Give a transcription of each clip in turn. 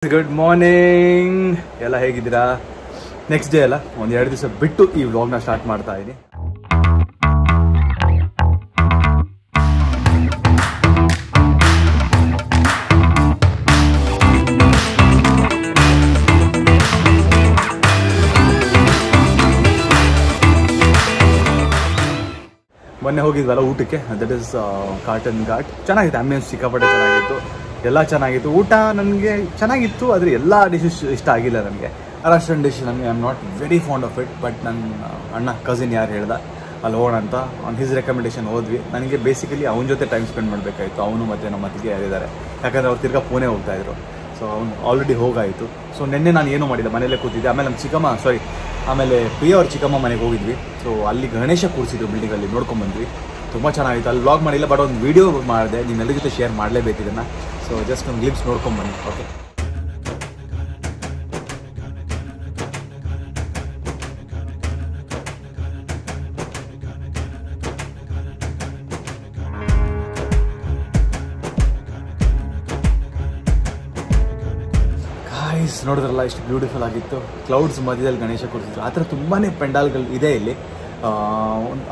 Good morning ಎಲ್ಲ ಹೇಗಿದ್ದೀರಾ? Next day ಅಲ್ಲ, ಒಂದು 2 ದಿವಸ ಬಿಟ್ಟು ಈ ವ್ಲಾಗ್ನ ಸ್ಟಾರ್ಟ್ ಮಾಡ್ತಾ ಇದ್ದೀನಿ. ಮೊನ್ನೆ ಹೋಗಿದ್ವಲ್ಲ ಊಟಕ್ಕೆ, ದಟ್ ಇಸ್ ಕಾಟನ್ ಘಾಟ್. ಚೆನ್ನಾಗಿತ್ತು, ಆಂಬಿಯನ್ಸ್ ಸಿಕ್ಕಾಪಟ್ಟೆ ಚೆನ್ನಾಗಿತ್ತು, ಎಲ್ಲ ಚೆನ್ನಾಗಿತ್ತು. ಊಟ ನನಗೆ ಚೆನ್ನಾಗಿತ್ತು, ಆದರೆ ಎಲ್ಲ ಡಿಶಸ್ ಇಷ್ಟ ಆಗಿಲ್ಲ ನನಗೆ. ಮಹಾರಾಷ್ಟ್ರನ್ ಡಿಶ್ ನನಗೆ I am not very fond of it. But ನನ್ನ ಅಣ್ಣ ಕಸಿನ್ ಯಾರು ಹೇಳ್ದ ಅಲ್ಲಿ ಹೋಗೋಣ ಅಂತ, ಆನ್ ಹಿಸ್ ರೆಕಮೆಂಡೇಶನ್ ಹೋದ್ವಿ. ನನಗೆ ಬೇಸಿಕಲಿ ಅವನ ಜೊತೆ ಟೈಮ್ ಸ್ಪೆಂಡ್ ಮಾಡಬೇಕಾಯಿತು, ಅವನು ಮತ್ತು ನಮ್ಮ ಅತ್ತಿಗೆ ಯಾರಿದ್ದಾರೆ, ಯಾಕಂದರೆ ಅವ್ರು ತಿರ್ಗಾ ಪುಣೆ ಹೋಗ್ತಾಯಿದ್ರು. ಸೊ ಅವ್ನು ಆಲ್ರೆಡಿ ಹೋಗಾಯಿತು. ಸೊ ನಿನ್ನೆ ನಾನು ಏನೂ ಮಾಡಿಲ್ಲ, ಮನೇಲೇ ಕೂತಿದ್ದೆ. ಆಮೇಲೆ ನಮ್ಮ ಚಿಕ್ಕಮ್ಮ ಆಮೇಲೆ ಪ್ರಿಯ ಅವ್ರ ಚಿಕ್ಕಮ್ಮ ಮನೆಗೆ ಹೋಗಿದ್ವಿ. ಸೊ ಅಲ್ಲಿ ಗಣೇಶ ಕೂರಿಸಿದ್ರು ಬಿಲ್ಡಿಂಗಲ್ಲಿ, ನೋಡ್ಕೊಂಡ್ಬಂದ್ವಿ. ತುಂಬ ಚೆನ್ನಾಗಿತ್ತು. ಅಲ್ಲಿ ವ್ಲಾಗ್ ಮಾಡಿಲ್ಲ, ಬಟ್ ಒಂದು ವೀಡಿಯೋ ಮಾಡಿದೆ, ನಿಮ್ಮೆಲ್ಲರ ಜೊತೆ ಶೇರ್ ಮಾಡಲೇಬೇಕು ಇದನ್ನು. ಸೊ ಜಸ್ಟ್ ಒಂದು ಗ್ಲಿಪ್ಸ್ ನೋಡ್ಕೊಂಡ್ಬನ್ನಿ. ಓಕೆ, ನೋಡಿದ್ರಲ್ಲ ಎಷ್ಟು ಬ್ಯೂಟಿಫುಲ್ ಆಗಿತ್ತು. ಕ್ಲೌಡ್ಸ್ ಮಧ್ಯದಲ್ಲಿ ಗಣೇಶ ಕೂರಿಸಿದ್ರು. ಆ ಥರ ತುಂಬಾ ಪೆಂಡಾಲ್ಗಳು ಇದೆ ಇಲ್ಲಿ.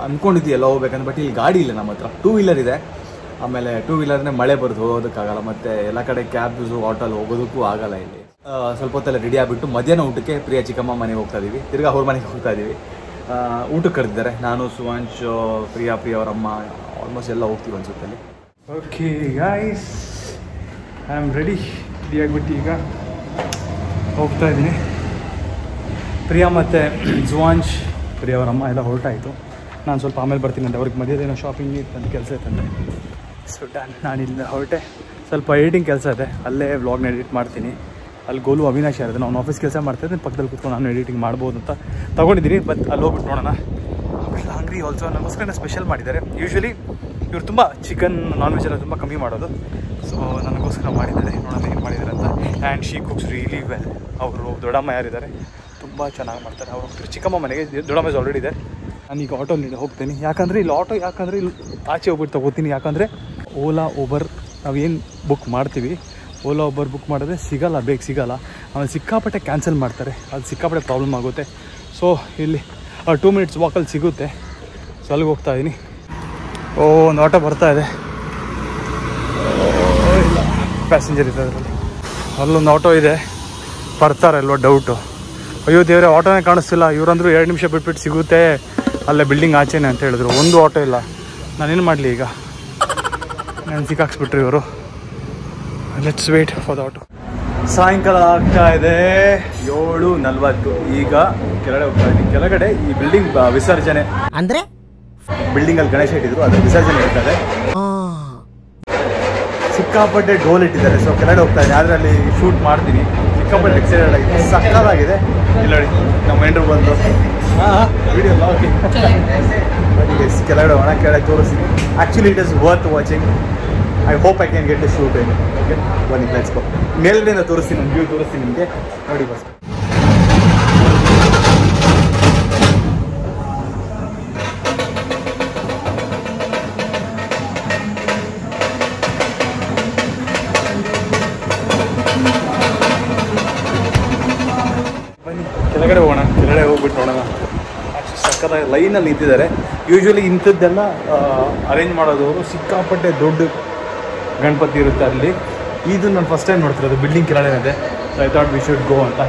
ಅಂದ್ಕೊಂಡಿದ್ವಿ ಎಲ್ಲ ಹೋಗ್ಬೇಕಂದ್ರೆ, ಬಟ್ ಇಲ್ಲಿ ಗಾಡಿ ಇಲ್ಲ ನಮ್ಮ ಹತ್ರ. 2 ವೀಲರ್ ಇದೆ. ಆಮೇಲೆ 2 ವೀಲರ್ನೇ ಮಳೆ ಬರೆದು ಹೋಗೋದಕ್ಕಾಗಲ್ಲ, ಮತ್ತು ಎಲ್ಲ ಕಡೆ ಕ್ಯಾಬ್ಸು ಆಟೋಲ್ಲಿ ಹೋಗೋದಕ್ಕೂ ಆಗಲ್ಲ ಇಲ್ಲಿ. ಸ್ವಲ್ಪ ಹೊತ್ತೆಲ್ಲ ರೆಡಿ ಆಗಿಬಿಟ್ಟು ಮಧ್ಯಾಹ್ನ ಊಟಕ್ಕೆ ಪ್ರಿಯ ಚಿಕ್ಕಮ್ಮ ಮನೆಗೆ ಹೋಗ್ತಾ ಇದ್ದೀವಿ. ತಿರ್ಗಾ ಅವ್ರ ಮನೆಗೆ ಹೋಗ್ತಾ ಇದ್ದೀವಿ. ಊಟಕ್ಕೆ ಕರೆದಿದ್ದಾರೆ. ನಾನು, ಸುವಾಂಶ್, ಪ್ರಿಯ ಅವರಮ್ಮ ಆಲ್ಮೋಸ್ಟ್ ಎಲ್ಲ ಹೋಗ್ತೀವಿ ಅನ್ಸುತ್ತಲ್ಲಿ. Okay guys, I am ready ಆಗಿಬಿಟ್ಟು ಈಗ ಹೋಗ್ತಾ ಇದ್ದೀನಿ. ಪ್ರಿಯಾ ಮತ್ತು ಜುವಾಂಶ್, ಪ್ರಿಯ ಅವರಮ್ಮ ಎಲ್ಲ ಹೊರಟಾಯಿತು. ನಾನು ಸ್ವಲ್ಪ ಆಮೇಲೆ ಬರ್ತೀನಿ ಅಂತ, ಅವ್ರಿಗೆ ಮಧ್ಯದೇನೋ ಶಾಪಿಂಗ್ ಇತ್ತಂತ ಕೆಲಸ ಇತ್ತಂತೆ. ಸೊ ನಾನಿಲ್ಲ ಹೊರಟೆ. ಸ್ವಲ್ಪ ಎಡಿಟಿಂಗ್ ಕೆಲಸ ಇದೆ, ಅಲ್ಲೇ ವ್ಲಾಗ್ನ ಎಡಿಟ್ ಮಾಡ್ತೀನಿ. ಅಲ್ಲಿ ಗೋಲು ಅವಿನಾಶ್ ಇರೋದು, ನಾನು ಆಫೀಸ್ ಕೆಲಸ ಮಾಡ್ತಾಯಿದ್ದೀನಿ, ಪಕ್ಕದಲ್ಲಿ ಕೂತ್ಕೊಂಡು ನಾನು ಎಡಿಟಿಂಗ್ ಮಾಡ್ಬೋದು ಅಂತ ತೊಗೊಂಡಿದ್ದೀನಿ. ಬಟ್ ಅಲ್ಲಿ ಹೋಗ್ಬಿಟ್ಟು ನೋಡೋಣ. ಆಮೇಲೆ ಹಂಗ್ರಿ ಆಲ್ಸೋ ನನಗೋಸ್ಕರ ಸ್ಪೆಷಲ್ ಮಾಡಿದ್ದಾರೆ. ಯೂಶ್ವಲಿ ಇವ್ರು ತುಂಬ ಚಿಕನ್ ನಾನ್ ವೆಜ್ ಎಲ್ಲ ತುಂಬ ಕಮ್ಮಿ ಮಾಡೋದು. ಸೊ ನನಗೋಸ್ಕರ ಮಾಡಿದ್ದಾರೆ, ನೋಡೋಣ ಏನು ಮಾಡಿದ್ದಾರೆ ಅಂತ. And she cooks really well. ಅವರು ದೊಡ್ಡಮ್ಮ ಯಾರಿದ್ದಾರೆ ತುಂಬ ಚೆನ್ನಾಗಿ ಮಾಡ್ತಾರೆ. ಅವರು ಹೋಗ್ತಾರೆ ಚಿಕ್ಕಮ್ಮ ಮನೆಗೆ. ದೊಡ್ಡಮ್ಮ ಆಲ್ರೆಡಿ ಇದೆ. ನಾನೀಗ ಆಟೋಲ್ಲಿ ಹೋಗ್ತೀನಿ. ಯಾಕಂದರೆ ಇಲ್ಲಿ ಇಲ್ಲಿ ಆಚೆ ಹೋಗ್ಬಿಟ್ಟು ತೊಗೋತೀನಿ. ಯಾಕಂದರೆ ಓಲಾ ಊಬರ್ ನಾವೇನು ಬುಕ್ ಮಾಡ್ತೀವಿ, ಓಲಾ ಊಬರ್ ಬುಕ್ ಮಾಡಿದ್ರೆ ಬೇಗ ಸಿಗೋಲ್ಲ. ಆಮೇಲೆ ಸಿಕ್ಕಾಪಟ್ಟೆ ಕ್ಯಾನ್ಸಲ್ ಮಾಡ್ತಾರೆ, ಅದು ಸಿಕ್ಕಾಪಟ್ಟೆ ಪ್ರಾಬ್ಲಮ್ ಆಗುತ್ತೆ. ಸೊ ಇಲ್ಲಿ 2 ಮಿನಿಟ್ಸ್ ವಾಕಲ್ಲಿ ಸಿಗುತ್ತೆ. ಸೊ ಅಲ್ಲಿಗೆ ಹೋಗ್ತಾ ಇದ್ದೀನಿ. ಒಂದು ಆಟೋ ಬರ್ತಾ ಇದೆ, ಇಲ್ಲ ಪ್ಯಾಸೆಂಜರ್ ಇದೆ ಅದರಲ್ಲಿ. ಅಲ್ಲೊಂದು ಆಟೋ ಇದೆ, ಬರ್ತಾರೆ ಅಲ್ವ ಡೌಟು. ಅಯ್ಯೋ ದೇವರೇ, ಆಟೋನೇ ಕಾಣಿಸ್ತಿಲ್ಲ. ಇವರಂದ್ರು 2 ನಿಮಿಷ ಬಿಟ್ಬಿಟ್ಟು ಸಿಗುತ್ತೆ ಅಲ್ಲೇ ಬಿಲ್ಡಿಂಗ್ ಆಚೆನೆ ಅಂತ ಹೇಳಿದ್ರು. ಒಂದು ಆಟೋ ಇಲ್ಲ. ನಾನೇನು ಮಾಡಲಿ ಈಗ? ನಾನು ಸಿಕ್ಕಾಕ್ಸ್ಬಿಟ್ರಿ ಇವರು. Let's wait for the auto. ಸಾಯಂಕಾಲ ಆಗ್ತಾ ಇದೆ 7:40. ಈಗ ಕೆಳಗಡೆ ಹೋಗ್ತಾ ಇದ್ದೀನಿ. ಕೆಳಗಡೆ ಈ ಬಿಲ್ಡಿಂಗ್ ವಿಸರ್ಜನೆ ಅಂದರೆ ಬಿಲ್ಡಿಂಗಲ್ಲಿ ಗಣೇಶ ಇಟ್ಟಿದ್ರು, ಅದರ ವಿಸರ್ಜನೆ ಇರ್ತದೆ. ಸಿಕ್ಕಾಪಟ್ಟೆ ಡೋಲ್ ಇಟ್ಟಿದ್ದಾರೆ. ಸೊ ಕೆಳಗಡೆ ಹೋಗ್ತಾ ಇದ್ದೀನಿ, ಆದರೆ ಅಲ್ಲಿ ಶೂಟ್ ಮಾಡ್ತೀನಿ. ಸಿಕ್ಕಾಪಟ್ಟೆ ಎಕ್ಸೈಟೆಡ್ ಆಗಿದೆ, ಸಕ್ಕತ್ತಾಗಿದೆ. ಇಲ್ಲ ನೋಡಿ ನಮ್ಮ ಎಂಟ್ರು ಬಂದು ವಿಡಿಯೋ ಕೆಳಗಡೆ ಹೋಗೋಣ. ಕೆಳಗಡೆ ತೋರಿಸ್ತೀನಿ. Actually it is worth watching. I hope I can get to shoot in. Okay, ಬನ್ನಿ ಲೆಟ್ಸ್ ಗೋ. ಮೇಲ್ಗಡೆಯಿಂದ ತೋರಿಸ್ತೀನಿ, ಒಂದು ವ್ಯೂ ತೋರಿಸ್ತೀನಿ ನಿಮಗೆ, ನೋಡಿ ಬಸ್. ಕೆಳಗಡೆ ಹೋಗೋಣ. ಕೆಳಗಡೆ ಹೋಗ್ಬಿಟ್ಟು ನೋಡೋಣ. ಸಕ್ಕತ್ತಾಗಿ ಲೈನಲ್ಲಿ ನಿಂತಿದ್ದಾರೆ. ಯೂಶ್ವಲಿ ಇಂಥದ್ದೆಲ್ಲ ಅರೇಂಜ್ ಮಾಡೋದವರು ಸಿಕ್ಕಾಪಟ್ಟೆ ದೊಡ್ಡ ಗಣಪತಿ ಇರುತ್ತೆ ಅಲ್ಲಿ. ಇದು ನಾನು ಫಸ್ಟ್ ಟೈಮ್ ನೋಡ್ತಿರೋದು, ಬಿಲ್ಡಿಂಗ್ ಕೆಳಗಡೆ ಇದೆ. So I thought we should go ಅಂತ.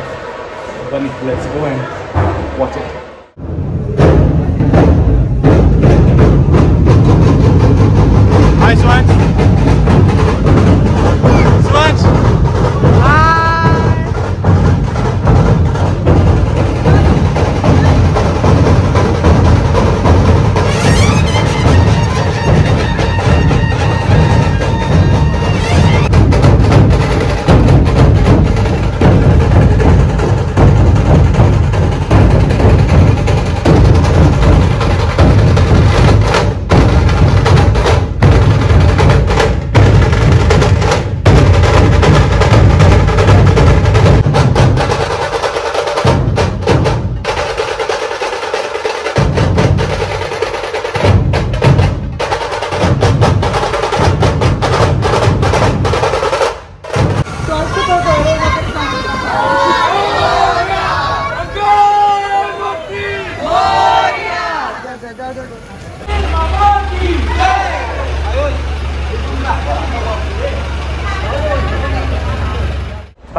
ಬನ್ನಿ let's go and watch it. Hi Suvansh. Suvansh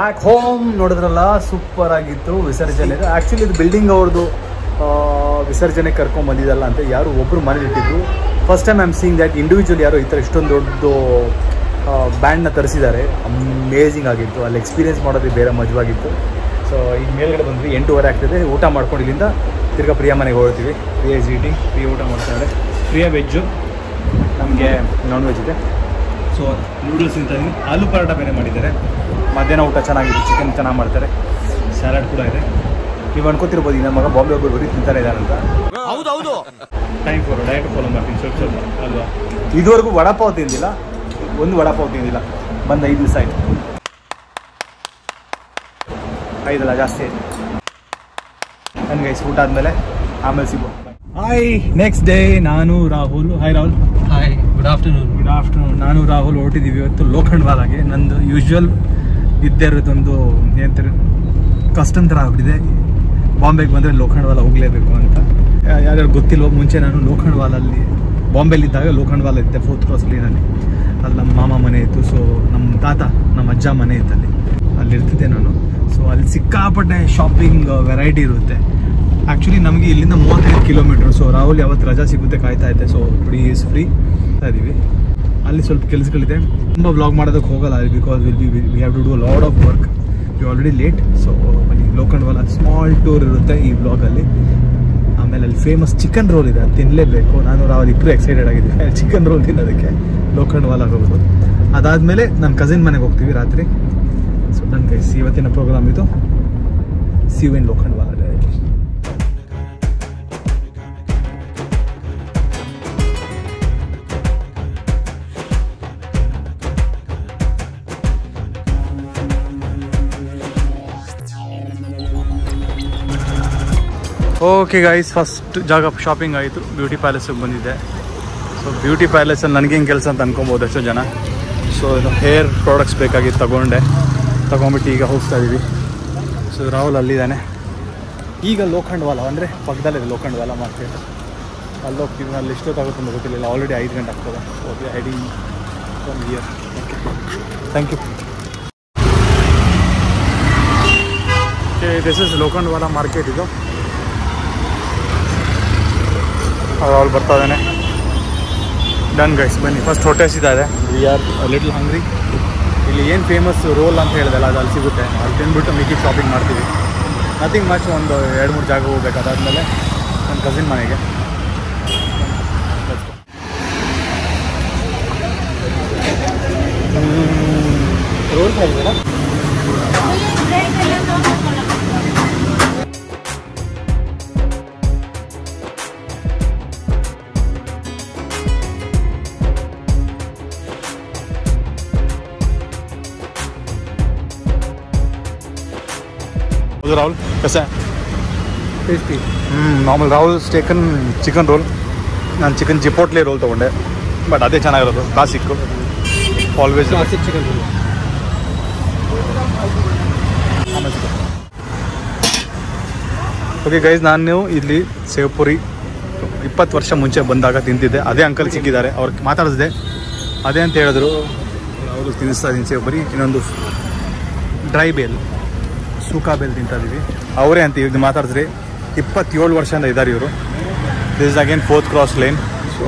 back home ನೋಡಿದ್ರಲ್ಲ, ಸೂಪರ್ ಆಗಿತ್ತು. ವಿಸರ್ಜನೆ ಆ್ಯಕ್ಚುಲಿ ಇದು ಬಿಲ್ಡಿಂಗ್ ಅವ್ರದ್ದು ವಿಸರ್ಜನೆ ಕರ್ಕೊಂಬಂದಿದ್ದಲ್ಲ ಅಂತ ಯಾರು ಒಬ್ಬರು ಮನೇಲಿ ಇಟ್ಟಿದ್ರು. First time I am seeing that individual ಯಾರು ಈ ಥರ ಇಷ್ಟೊಂದು ದೊಡ್ಡದು ಬ್ಯಾಂಡ್ನ ತರಿಸಿದ್ದಾರೆ. ಅಮೇಝಿಂಗ್ ಆಗಿತ್ತು. ಅಲ್ಲಿ ಎಕ್ಸ್ಪೀರಿಯೆನ್ಸ್ ಮಾಡೋದು ಬೇರೆ ಮಜವಾಗಿತ್ತು. ಸೊ ಈಗ ಮೇಲ್ಗಡೆ ಬಂದ್ವಿ, 8:30 ಆಗ್ತದೆ. ಊಟ ಮಾಡ್ಕೊಂಡು ಇಲ್ಲಿಂದ ತಿರ್ಗಾ ಪ್ರಿಯಾ ಮನೆಗೆ ಹೊರಡ್ತೀವಿ. Priya is eating. ಪ್ರಿಯ ಊಟ ಮಾಡ್ತಾಯಿದ್ದಾರೆ. ಪ್ರಿಯಾ ವೆಜ್ಜು, ನಮಗೆ ನಾನ್ ವೆಜ್ ಇದೆ. ಸೊ ನೂಡಲ್ಸ್ ತಿಂತಾಯಿದ್ದೀನಿ. ಆಲೂ ಪರೋಟ ಬೇರೆ ಮಾಡಿದ್ದಾರೆ. ಮಧ್ಯಾಹ್ನ ಊಟ ಚೆನ್ನಾಗಿದೆ, ಚಿಕನ್ ಚೆನ್ನಾಗಿ ಮಾಡ್ತಾರೆ, ಸ್ಯಾಲಡ್ ಕೂಡ ಇದೆ. ನೀವು ಅನ್ಕೋತಿರ್ಬೋದು ನನ್ನ ಮಗ ಬಾಂಬೆ ಒಬ್ಬರು ಬರೀ ತಿಂತಾರೆ ಇದ್ದಾರಂತ. ಹೌದೌದು, ಟೈಮ್ ಫಾರ್ ಡಯಟ್ ಫಾಲೋ ಮಾಡ್ತೀನಿ ಸ್ವಲ್ಪ ಅಲ್ವಾ. ಇದುವರೆಗೂ ವಡಾಪಾವ್ ತಿಂದಿಲ್ಲ, ಒಂದು ವಡಾಪಾವ್ ತಿಂದಿಲ್ಲ. ಬಂದು 5 ದಿವಸ ಆಯಿತು. 5 ಜಾಸ್ತಿ ಆಯಿತು. ನನಗೆ ಊಟ ಆದಮೇಲೆ ಆಮೇಲೆ ಸಿಗೋ. Hi, next day. ನಾನು Rahul. Hi Rahul. Hi, good afternoon. Good afternoon. ನಾನು ರಾಹುಲ್ ಹೊರಟಿದ್ದೀವಿ ಇವತ್ತು ಲೋಖಂಡ್ವಾಲಾಗೆ. ನಂದು ಯೂಶ್ವಲ್ ಇದ್ದೇ ಇರೋದೊಂದು ಏನಂತಾರೆ ಕಸ್ಟಮ್ ಥರ ಆಗ್ಬಿಟ್ಟಿದೆ. ಬಾಂಬೆಗೆ ಬಂದರೆ ಲೋಖಂಡ್ವಾಲ ಹೋಗಲೇಬೇಕು ಅಂತ. ಯಾರ್ಯಾರು ಗೊತ್ತಿಲ್ವೋ, ಮುಂಚೆ ನಾನು ಲೋಖಂಡ್ವಾಲಲ್ಲಿ ಬಾಂಬೆಲಿದ್ದಾಗ ಲೋಖಂಡ್ವಾಲ ಇದ್ದೆ, 4th ಕ್ರಾಸ್ ಲೈನಲ್ಲಿ. ಅಲ್ಲಿ ನಮ್ಮ ಮಾಮ ಮನೆ ಇತ್ತು. ಸೊ ನಮ್ಮ ತಾತ, ನಮ್ಮ ಅಜ್ಜ ಮನೆ ಇತ್ತು ಅಲ್ಲಿ ಇರ್ತಿದ್ದೆ ನಾನು. ಸೊ ಅಲ್ಲಿ ಸಿಕ್ಕಾಪಟ್ಟೆ ಶಾಪಿಂಗ್ ವೆರೈಟಿ ಇರುತ್ತೆ. ಆ್ಯಕ್ಚುಲಿ ನಮಗೆ ಇಲ್ಲಿಂದ 35 ಕಿಲೋಮೀಟ್ರ್. ಸೊ ರಾಹುಲ್ ಯಾವತ್ತು ರಜಾ ಸಿಗುತ್ತೆ ಕಾಯ್ತಾ ಇದ್ದೆ. ಸೊ ಟುಡೇ ಈಸ್ ಫ್ರೀ ಇದ್ದೀವಿ. ಅಲ್ಲಿ ಸ್ವಲ್ಪ ಕೆಲಸಗಳಿದೆ, ತುಂಬ ವ್ಲಾಗ್ ಮಾಡೋದಕ್ಕೆ ಹೋಗಲ್ಲ ಅಲ್ಲಿ, because we have to do lot of work. We already late. So ಬನ್ನಿ, ಲೋಖಂಡ್ವಾಲ ಸ್ಮಾಲ್ ಟೂರ್ ಇರುತ್ತೆ ಈ ಬ್ಲಾಗಲ್ಲಿ. ಆಮೇಲೆ ಅಲ್ಲಿ ಫೇಮಸ್ ಚಿಕನ್ ರೋಲ್ ಇದೆ, ಅದು ತಿನ್ನಲೇಬೇಕು. ನಾನು ರಾಹುಲ್ ಇಬ್ಬರು ಎಕ್ಸೈಟೆಡ್ ಆಗಿದ್ವಿ ಚಿಕನ್ ರೋಲ್ ತಿನ್ನೋದಕ್ಕೆ ಲೋಖಂಡ್ವಾಲಾಗೆ ಹೋಗೋದು. ಅದಾದಮೇಲೆ ನನ್ನ ಕಸಿನ್ ಮನೆಗೆ ಹೋಗ್ತೀವಿ ರಾತ್ರಿ. ಸೊ ನನಗೆ ಇವತ್ತಿನ ಪ್ರೋಗ್ರಾಮ್ ಇದು. See you in Lokhandwala. Okay guys, first ಜಾಗ ಶಾಪಿಂಗ್ ಆಯಿತು. ಬ್ಯೂಟಿ ಪ್ಯಾಲೇಸಿಗೆ ಬಂದಿದ್ದೆ. ಸೊ ಬ್ಯೂಟಿ ಪ್ಯಾಲೇಸಲ್ಲಿ ನನಗೇನು ಕೆಲಸ ಅಂತ ಅನ್ಕೊಬೋದು ಎಷ್ಟೋ ಜನ. ಸೊ ಇದು ಹೇರ್ ಪ್ರಾಡಕ್ಟ್ಸ್ ಬೇಕಾಗಿತ್ತು, ತೊಗೊಂಬಿಟ್ಟು ಈಗ ಹೋಗ್ತಾ ಇದ್ದೀವಿ. ಸೊ ರಾಹುಲ್ ಅಲ್ಲಿದ್ದಾನೆ. ಈಗ ಲೋಖಂಡ್ವಾಲ ಅಂದರೆ ಪಕ್ಕದಲ್ಲಿದೆ ಲೋಖಂಡ್ವಾಲ ಮಾರ್ಕೆಟ್. ಅಲ್ಲಿ ಹೋಗ್ತೀವಿ. ಅಲ್ಲಿ ಎಷ್ಟೊತ್ತಾಗುತ್ತೆ ಅಂತ ಗೊತ್ತಿಲ್ಲ. ಆಲ್ರೆಡಿ 5 ಗಂಟೆ ಆಗ್ತದೆ. Okay, heading from here. Okay, thank you. Okay, this is Lokhandwala market. ಇದು ರಾಹುಲ್ ಬರ್ತಾ ಇದ್ದಾನೆ. ಡನ್ ಗೈಸ್, ಬನ್ನಿ. ಫಸ್ಟ್ ಹೊಟ್ಟೆ ಹಸಿತಾ. We are little hungry. ಇಲ್ಲಿ ಏನು ಫೇಮಸ್ ರೋಲ್ ಅಂತ ಹೇಳಿದಲ್ಲ, ಅದು ಅಲ್ಲಿ ಸಿಗುತ್ತೆ. ಅಲ್ಲಿ ತಿಂದ್ಬಿಟ್ಟು ಮಿಕ್ಕಿ ಶಾಪಿಂಗ್ ಮಾಡ್ತೀವಿ. Nothing much. ಒಂದು 2-3 ಜಾಗ ಹೋಗ್ಬೇಕು. ಅದಾದಮೇಲೆ ನನ್ನ ಕಸಿನ್ ಮನೆಗೆ. ರೋಲ್ ଖାଇବେ राहुल कैसा है? Tasty. Normal Rahul taken chicken roll. ನಾನು ಚಿಕನ್ ಚಿಪೋಟ್ಲೆ ರೋಲ್ ತೊಗೊಂಡೆ, ಬಟ್ ಅದೇ ಚೆನ್ನಾಗಿರೋದು. Classic, always classic chicken roll. Okay guys, ನಾನು ಇಲ್ಲಿ ಸೇವ್ಪುರಿ 20 ವರ್ಷ ಮುಂಚೆ ಬಂದಾಗ ತಿಂತಿದ್ದೆ. ಅದೇ ಅಂಕಲ್ ಸಿಕ್ಕಿದ್ದಾರೆ, ಅವ್ರಿಗೆ ಮಾತಾಡಿಸಿದೆ. ಅದೇ ಅಂತ ಹೇಳಿದ್ರು. ಅವರು ತಿನ್ನಿಸ್ತಾ ಇದ್ದೀನಿ ಸೇವ್ಪುರಿ. ಇನ್ನೊಂದು ಡ್ರೈ ಬೇಲ್, ಸೂಕಾ ಬೇಲ್ ತಿಂತಾ ಇದ್ದೀವಿ. ಅವರೇ ಅಂತ ಈಗ ಮಾತಾಡಿದ್ರಿ. 27 ವರ್ಷದಿಂದ ಇದ್ದಾರೆ ಇವರು. This is again 4th cross line. So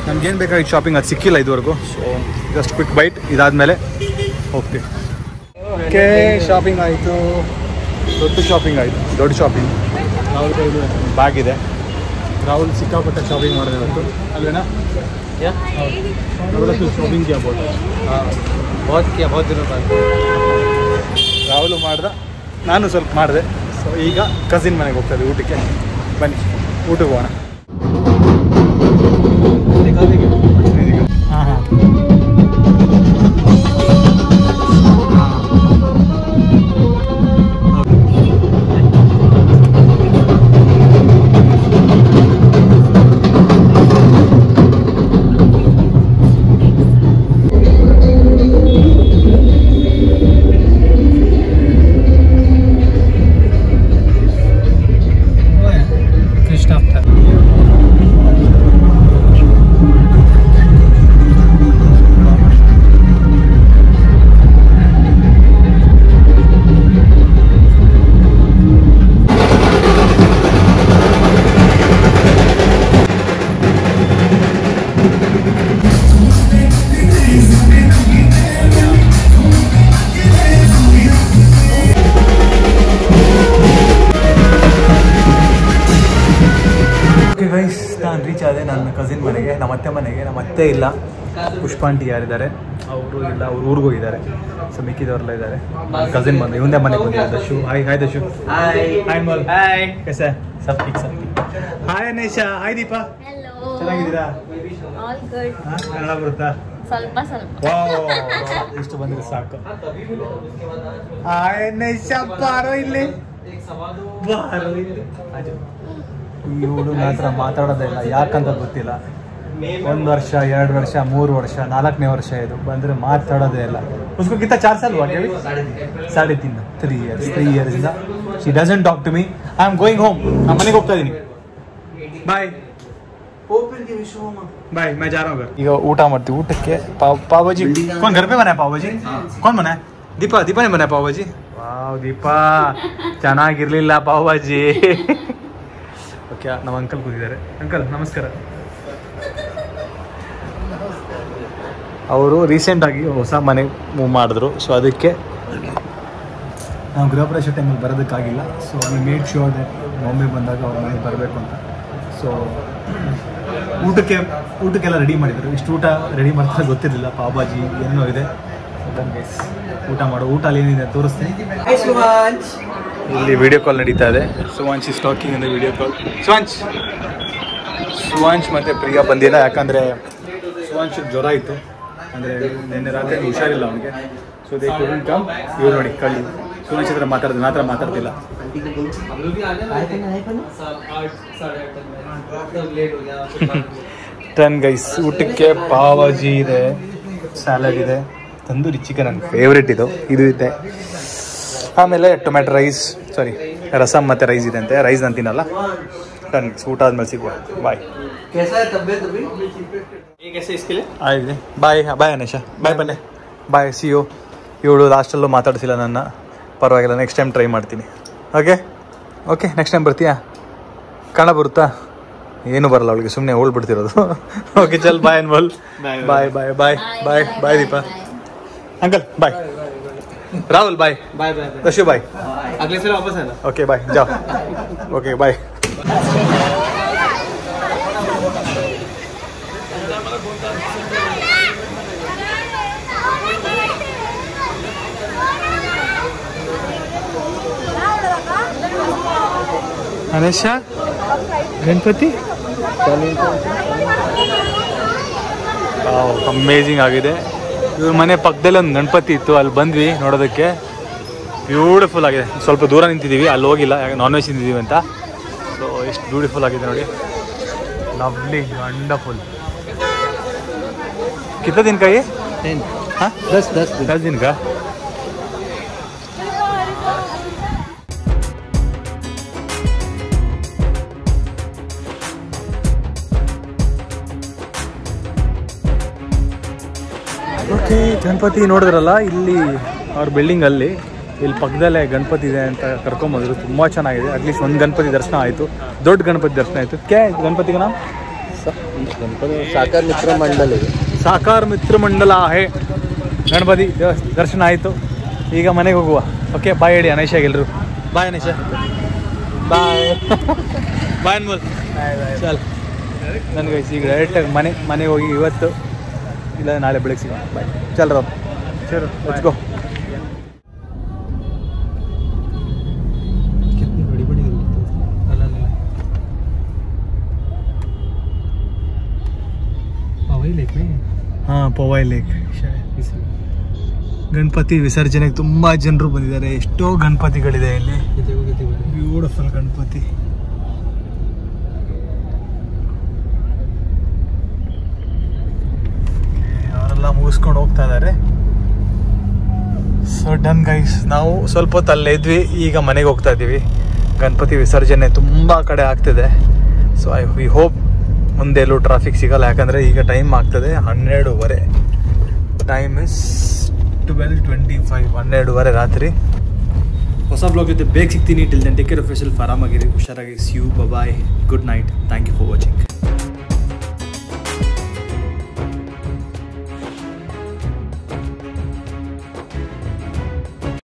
ನಮ್ಗೇನು ಬೇಕಾಗಿತ್ತು ಶಾಪಿಂಗ್ ಅದು ಸಿಕ್ಕಿಲ್ಲ ಇದುವರೆಗೂ. So just quick bite. ಇದಾದಮೇಲೆ ಹೋಗ್ತೀವಿ. ಓಕೆ, ಶಾಪಿಂಗ್ ಆಯಿತು. ದೊಡ್ಡ ಶಾಪಿಂಗ್ ಆಯಿತು. ದೊಡ್ಡ ಶಾಪಿಂಗ್. ರಾಹುಲ್ ಕೈದು ಬ್ಯಾಗ್ ಇದೆ. ರಾಹುಲ್ ಸಿಕ್ಕಾಪಟ್ಟೆ ಶಾಪಿಂಗ್ ಮಾಡಿದೆ ಇವತ್ತು ಅಲ್ವೇನಾ? ಶಾಪಿಂಗ್ ಕ್ಯಾ ಬೋಟ್? बहुत दिनों बाद ರಾಹುಲು ಮಾಡ್ದೆ, ನಾನು ಸ್ವಲ್ಪ ಮಾಡಿದೆ. ಸೊ ಈಗ ಕಸಿನ್ ಮನೆಗೆ ಹೋಗ್ತಾ ಇದ್ದೀವಿ ಊಟಕ್ಕೆ. ಬನ್ನಿ ಊಟಕ್ಕೆ ಹೋಗೋಣ. ಹಾಂ ಹಾಂ ಗೊತ್ತೇ ಇಲ್ಲ ಪುಷ್ಪಾಂಟಿ ಯಾರಿದ್ದಾರೆ, ಅವರು ಇಲ್ಲ, ಅವ್ರು ಊರಿಗೆ ಹೋಗಿದ್ದಾರೆ. ಸೊ ಮಿಕ್ಕಿದವರೆಲ್ಲ ಇದ್ದಾರೆ. ಕಸಿನ್ ಬಂದು ಇವಂದೇ ಮನೆಗೆ ಬಂದಿದ್ದಾರೆ. ದಶು, ಹಾಯ್ ದಶು. ಹಾಯ್ ಮಲ್. ಹಾಯ್ कैसा सब ठीक सब ठीक. ಹಾಯ್ ಅನೇಶಾ. ಹಾಯ್ ದೀಪಾ. Hello. ಚೆನ್ನಾಗಿದ್ದೀರಾ? All good. ಕನ್ನಡ ಬರುತ್ತಾ? ಸ್ವಲ್ಪ ಸ್ವಲ್ಪ. ವಾವ್, ಇಷ್ಟು ಬಂದ್ರೆ ಸಾಕು. ಹಾಯ್ ಅನೇಶಾ, ಬಾರೋ ಇಲ್ಲಿ. ಬಾರೋ ಇಲ್ಲಿ. ಈ ಹುಡುಗ ಹತ್ರ ಮಾತಾಡೋದೇ ಇಲ್ಲ, ಯಾಕಂತ ಗೊತ್ತಿಲ್ಲ. 1 ವರ್ಷ 2 ವರ್ಷ 3 ವರ್ಷ 4ನೇ ವರ್ಷ ಇದು ಬಂದರೆ ಮಾತಾಡೋದೇ ಇಲ್ಲ. उसको कितना 4 साल हुआ क्या? 3.5 3 years 3 years ಇಂದ she doesn't talk to me. I am going home. ನಾನು ಮನೆಗೆ ಹೋಗ್ತಾ ಇದ್ದೀನಿ. ಬಾಯ್ ಬಾಯ್, मैं जा रहा हूँ घर. ಈಗ ಊಟ ಮಾಡ್ತೀವಿ. ಊಟಕ್ಕೆ पाव भाजी. कौन घर पे बनाया पाव भाजी? कौन बनाया? दीपा ने बनाया पाव भाजी. ವಾವ್ ದೀಪಾ, ಚೆನ್ನಾಗಿರ್ಲಿಲ್ಲ ಪಾವ್ ಭಾಜಿ. ಓಕೆ, ನಮ್ಮ ಅಂಕಲ್ ಕೂತಿದ್ದಾರೆ. ಅಂಕಲ್ ನಮಸ್ಕಾರ. ಅವರು ರೀಸೆಂಟಾಗಿ ಹೊಸ ಮನೆ ಮೂವ್ ಮಾಡಿದ್ರು. ಸೊ ಅದಕ್ಕೆ ನಾವು ಗೃಹ ಪ್ರವೇಶ ಟೈಮಲ್ಲಿ ಬರೋದಕ್ಕಾಗಿಲ್ಲ. So we made sure that Bombay ಬಂದಾಗ ಅವ್ರ ಮನೆಗೆ ಬರಬೇಕು ಅಂತ. ಸೊ ಊಟಕ್ಕೆಲ್ಲ ರೆಡಿ ಮಾಡಿದರು. ಇಷ್ಟು ಊಟ ರೆಡಿ ಮಾಡ್ತಾರೆ ಗೊತ್ತಿರಲಿಲ್ಲ. ಪಾವ್ ಭಾಜಿ ಏನೋ ಇದೆ. ಊಟ ಅಲ್ಲಿ ಏನಿದೆ ತೋರಿಸ್ತೀನಿ. ಇಲ್ಲಿ ವಿಡಿಯೋ ಕಾಲ್ ನಡೀತಾ ಇದೆ. Suvansh is talking in the video call. Suvansh ಮತ್ತು ಪ್ರಿಯಾ ಬಂದಿಲ್ಲ, ಯಾಕಂದರೆ ಸುವಾಂಶಿಗೆ ಜ್ವರ ಇತ್ತು. ಅಂದರೆ ನಿನ್ನೆ ರಾತ್ರಿ ಹುಷಾರಿಲ್ಲ ಅವನಿಗೆ. So they couldn't come. ಇವ್ರು ನೋಡಿ ಕಳ್ಳಿ ಸುವಾಂಶ್ ಹತ್ರ ಮಾತಾಡ್ತೀನಿ, ಮಾತ್ರ ಮಾತಾಡ್ತಿಲ್ಲ. ಟನ್ ಗೈಸ್, ಊಟಕ್ಕೆ ಪಾವ್ ಭಾಜಿ ಇದೆ, ಸ್ಯಾಲಡ್ ಇದೆ, ತಂದೂರಿ ಚಿಕನ್ ನನ್ನ ಫೇವ್ರೇಟ್ ಇದು ಇದೆ. ಆಮೇಲೆ ಟೊಮ್ಯಾಟೊ ರೈಸ್, ಸಾರಿ ರಸಮ್ ಮತ್ತು ರೈಸ್ ಇದೆ ಅಂತೆ. ರೈಸ್ ನಾನು ತಿನ್ನಲ್ಲ. ಟನ್ ಊಟ ಆದ್ಮೇಲೆ ಸಿಗುವ. ಬಾಯ್. ಆಗಿದೆ. Bye Anesha. Bye bye. See you. ಇವಳು ಲಾಸ್ಟಲ್ಲೂ ಮಾತಾಡ್ಸಿಲ್ಲ ನನ್ನ. ಪರವಾಗಿಲ್ಲ, ನೆಕ್ಸ್ಟ್ ಟೈಮ್ ಟ್ರೈ ಮಾಡ್ತೀನಿ. ಓಕೆ ನೆಕ್ಸ್ಟ್ ಟೈಮ್ ಬರ್ತೀಯಾ? ಕನ್ನಡ ಬರುತ್ತಾ? ಏನು ಬರಲ್ಲ ಅವಳಿಗೆ, ಸುಮ್ಮನೆ ಹೋಗ್ಬಿಡ್ತಿರೋದು. ಓಕೆ ಚಲ್, bye Anmol. Bye Deepa. Uncle bye. Rahul bye. Dashu bye. अगले साल वापस आना. ओके बाय, जाओ. Okay bye. Anesha, Ganpati amazing ಆಗಿದೆ. ಇವ್ರ ಮನೆ ಪಕ್ಕದಲ್ಲೇ ಒಂದು ಗಣಪತಿ ಇತ್ತು, ಅಲ್ಲಿ ಬಂದ್ವಿ ನೋಡೋದಕ್ಕೆ. ಬ್ಯೂಟಿಫುಲ್ ಆಗಿದೆ. ಸ್ವಲ್ಪ ದೂರ ನಿಂತಿದ್ದೀವಿ, ಅಲ್ಲಿ ಹೋಗಿಲ್ಲ, ಯಾಕೆ ನಾನ್ ವೆಜ್ ತಿಂದಿದ್ದೀವಿ ಅಂತ. ಸೊ ಎಷ್ಟು ಬ್ಯೂಟಿಫುಲ್ ಆಗಿದೆ ನೋಡಿ. Lovely, wonderful. कितना दिन का ये? 10. हाँ 10 दिन का. ಓಕೆ, ಗಣಪತಿ ನೋಡಿದ್ರಲ್ಲ, ಇಲ್ಲಿ ಅವ್ರ ಬಿಲ್ಡಿಂಗಲ್ಲಿ ಇಲ್ಲಿ ಪಕ್ಕದಲ್ಲೇ ಗಣಪತಿ ಇದೆ ಅಂತ ಕರ್ಕೊಂಬಂದ್ರು. ತುಂಬ ಚೆನ್ನಾಗಿದೆ. ಅಟ್ಲೀಸ್ಟ್ ಒಂದು ಗಣಪತಿ ದರ್ಶನ ಆಯಿತು, ದೊಡ್ಡ ಗಣಪತಿ ದರ್ಶನ ಆಯಿತು. ಕ್ಯಾ ಗಣಪತಿಗೆ ನಾಮ್ ಸಾಕಾರ ಮಿತ್ರ ಮಂಡಲ ಹೇ. ಗಣಪತಿ ದರ್ಶನ ಆಯಿತು. ಈಗ ಮನೆಗೆ ಹೋಗುವ. ಓಕೆ ಬಾಯ್ ಹೇಳಿ ಅನೇಶಾಗೆ ಎಲ್ರು. ಬಾಯ್ ಅನೇಶಾ. ಬಾಯ್ ಬಾಯ್ ಅನ್ಮೋಲ್. ಚಲ್ ನನಗೆ ಈಗ ಡೈರೆಕ್ಟಾಗಿ ಮನೆಗೆ ಹೋಗಿ ಇವತ್ತು ಇಲ್ಲ ನಾಳೆ ಬೆಳಗ್ಗೆ ಸಿಗೋಣ. ಬಾಯ್. ಚಲ್ ರಾವ್, ಚलो ಲೆಟ್ಸ್ ಗೋ. कितनी बड़ी बड़ी पवई लेक में. हाँ पवई लेक ಗಣಪತಿ ವಿಸರ್ಜನೆಗೆ ತುಂಬ ಜನರು ಬಂದಿದ್ದಾರೆ. ಎಷ್ಟೋ ಗಣಪತಿಗಳಿದೆ ಇಲ್ಲಿ. ಬ್ಯೂಟಿಫುಲ್ ಗಣಪತಿ. ಅವರೆಲ್ಲ ಮುಗಿಸ್ಕೊಂಡು ಹೋಗ್ತಾ ಇದ್ದಾರೆ. ಸೊ ಡನ್ ಗೈಸ್, ನಾವು ಸ್ವಲ್ಪ ಹೊತ್ತು ಅಲ್ಲೇ ಇದ್ವಿ, ಈಗ ಮನೆಗೆ ಹೋಗ್ತಾ ಇದ್ದೀವಿ. ಗಣಪತಿ ವಿಸರ್ಜನೆ ತುಂಬ ಕಡೆ ಆಗ್ತಿದೆ. ಸೊ ವಿ ಹೋಪ್ ಮುಂದೆ ಎಲ್ಲೂ ಟ್ರಾಫಿಕ್ ಸಿಗಲ್ಲ, ಯಾಕಂದರೆ ಈಗ ಟೈಮ್ ಆಗ್ತದೆ 12:30. ಟೈಮ್ ಇಸ್ 12:25, 12:30 ರಾತ್ರಿ. ಹೊಸ ಬ್ಲಾಗ್ ಜೊತೆ ಬೇಗ ಸಿಗ್ತೀನಿ. Till then take care of yourself. ಆರಾಮಾಗಿರಿ, ಹುಷಾರಾಗಿ. See you, bye, good night. Thank you for watching.